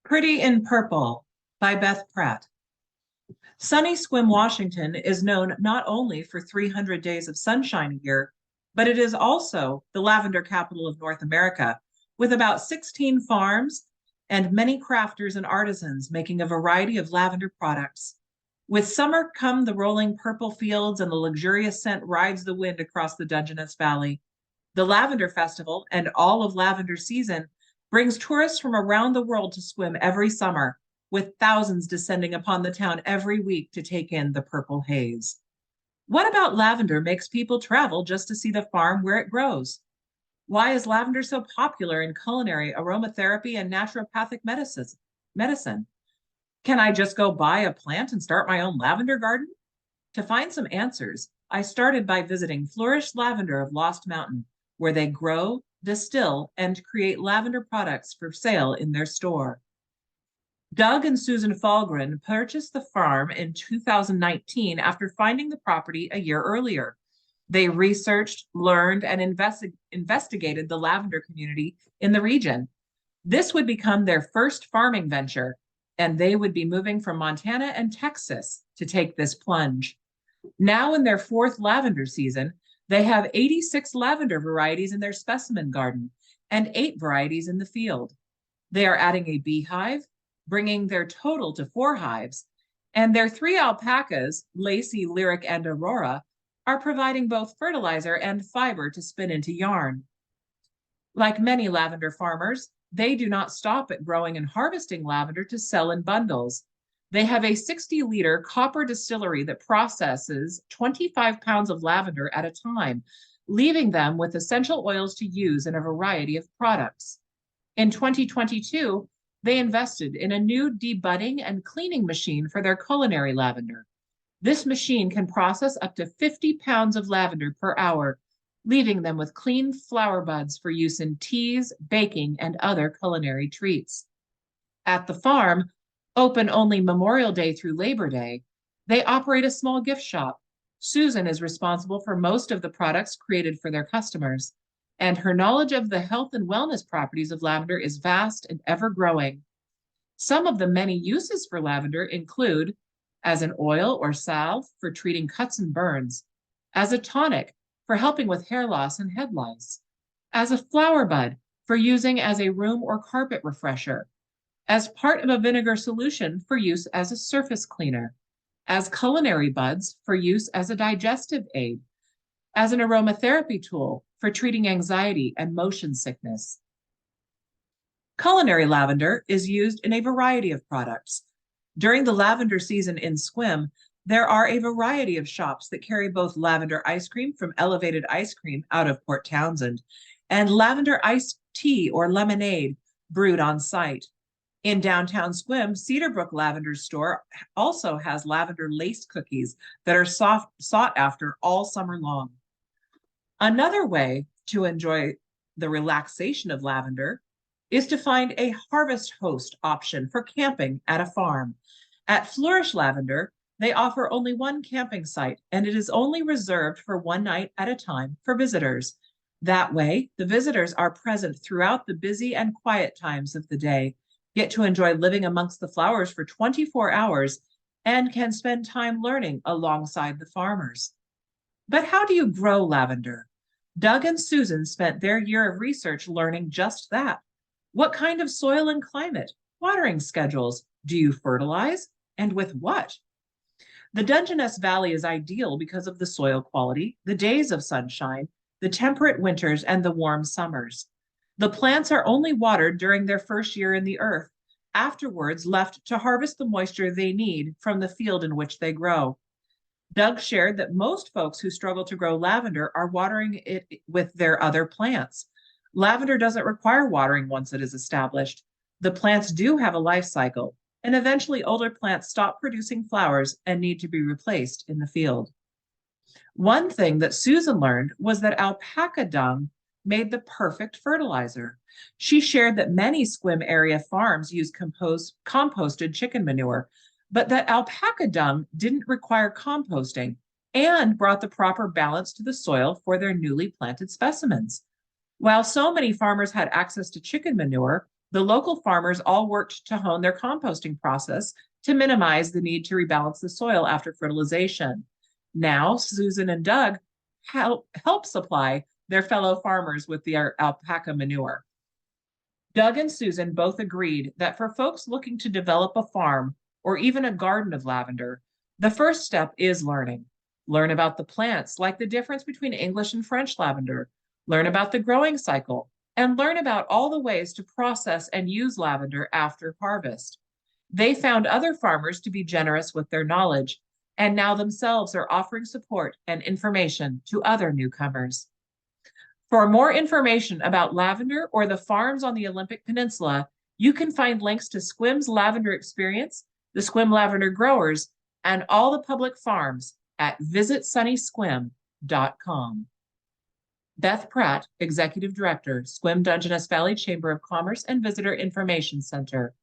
Pretty in Purple by Beth Pratt. Sunny Squim, Washington is known not only for 300 days of sunshine a year, but it is also the lavender capital of North America, with about 16 farms and many crafters and artisans making a variety of lavender products. With summer come the rolling purple fields and the luxurious scent rides the wind across the Dungeness Valley. The Lavender Festival and all of lavender season brings tourists from around the world to swim every summer, with thousands descending upon the town every week to take in the purple haze. What about lavender makes people travel just to see the farm where it grows? Why is lavender so popular in culinary, aromatherapy, and naturopathic medicine? Can I just go buy a plant and start my own lavender garden? To find some answers, I started by visiting Flourish Lavender of Lost Mountain, where they grow, distill, and create lavender products for sale in their store. Doug and Susan Falgren purchased the farm in 2019 after finding the property a year earlier. They researched, learned, and investigated the lavender community in the region. This would become their first farming venture, and they would be moving from Montana and Texas to take this plunge. Now in their fourth lavender season, they have 86 lavender varieties in their specimen garden and 8 varieties in the field. They are adding a beehive, bringing their total to 4 hives, and their 3 alpacas, Lacey, Lyric, and Aurora, are providing both fertilizer and fiber to spin into yarn. Like many lavender farmers, they do not stop at growing and harvesting lavender to sell in bundles. They have a 60-liter copper distillery that processes 25 pounds of lavender at a time, leaving them with essential oils to use in a variety of products. In 2022, they invested in a new debudding and cleaning machine for their culinary lavender. This machine can process up to 50 pounds of lavender per hour, leaving them with clean flower buds for use in teas, baking, and other culinary treats. At the farm, open only Memorial Day through Labor Day, they operate a small gift shop. Susan is responsible for most of the products created for their customers, and her knowledge of the health and wellness properties of lavender is vast and ever growing. Some of the many uses for lavender include as an oil or salve for treating cuts and burns, as a tonic for helping with hair loss and head lice, as a flower bud for using as a room or carpet refresher, as part of a vinegar solution for use as a surface cleaner, as culinary buds for use as a digestive aid, as an aromatherapy tool for treating anxiety and motion sickness. Culinary lavender is used in a variety of products. During the lavender season in Squim, there are a variety of shops that carry both lavender ice cream from Elevated Ice Cream out of Port Townsend and lavender iced tea or lemonade brewed on site. In downtown Squim, Cedarbrook Lavender Store also has lavender laced cookies that are sought after all summer long. Another way to enjoy the relaxation of lavender is to find a harvest host option for camping at a farm. At Flourish Lavender, they offer only one camping site, and it is only reserved for one night at a time for visitors. That way, the visitors are present throughout the busy and quiet times of the day, get to enjoy living amongst the flowers for 24 hours, and can spend time learning alongside the farmers. But how do you grow lavender? Doug and Susan spent their year of research learning just that. What kind of soil and climate, watering schedules, do you fertilize, and with what? The Dungeness Valley is ideal because of the soil quality, the days of sunshine, the temperate winters, and the warm summers. The plants are only watered during their first year in the earth, afterwards left to harvest the moisture they need from the field in which they grow. Doug shared that most folks who struggle to grow lavender are watering it with their other plants. Lavender doesn't require watering once it is established. The plants do have a life cycle, and eventually older plants stop producing flowers and need to be replaced in the field. One thing that Susan learned was that alpaca dung made the perfect fertilizer. She shared that many Squim area farms use composted chicken manure, but that alpaca dung didn't require composting and brought the proper balance to the soil for their newly planted specimens. While so many farmers had access to chicken manure, The local farmers all worked to hone their composting process to minimize the need to rebalance the soil after fertilization. Now, Susan and Doug help supply their fellow farmers with their alpaca manure. Doug and Susan both agreed that for folks looking to develop a farm or even a garden of lavender, the first step is learning. Learn about the plants, like the difference between English and French lavender. Learn about the growing cycle, and learn about all the ways to process and use lavender after harvest. They found other farmers to be generous with their knowledge, and now themselves are offering support and information to other newcomers. For more information about lavender or the farms on the Olympic Peninsula, you can find links to SQUIM's lavender experience, the SQUIM lavender growers, and all the public farms at visitsunnysquim.com. Beth Pratt, Executive Director, SQUIM Dungeness Valley Chamber of Commerce and Visitor Information Center.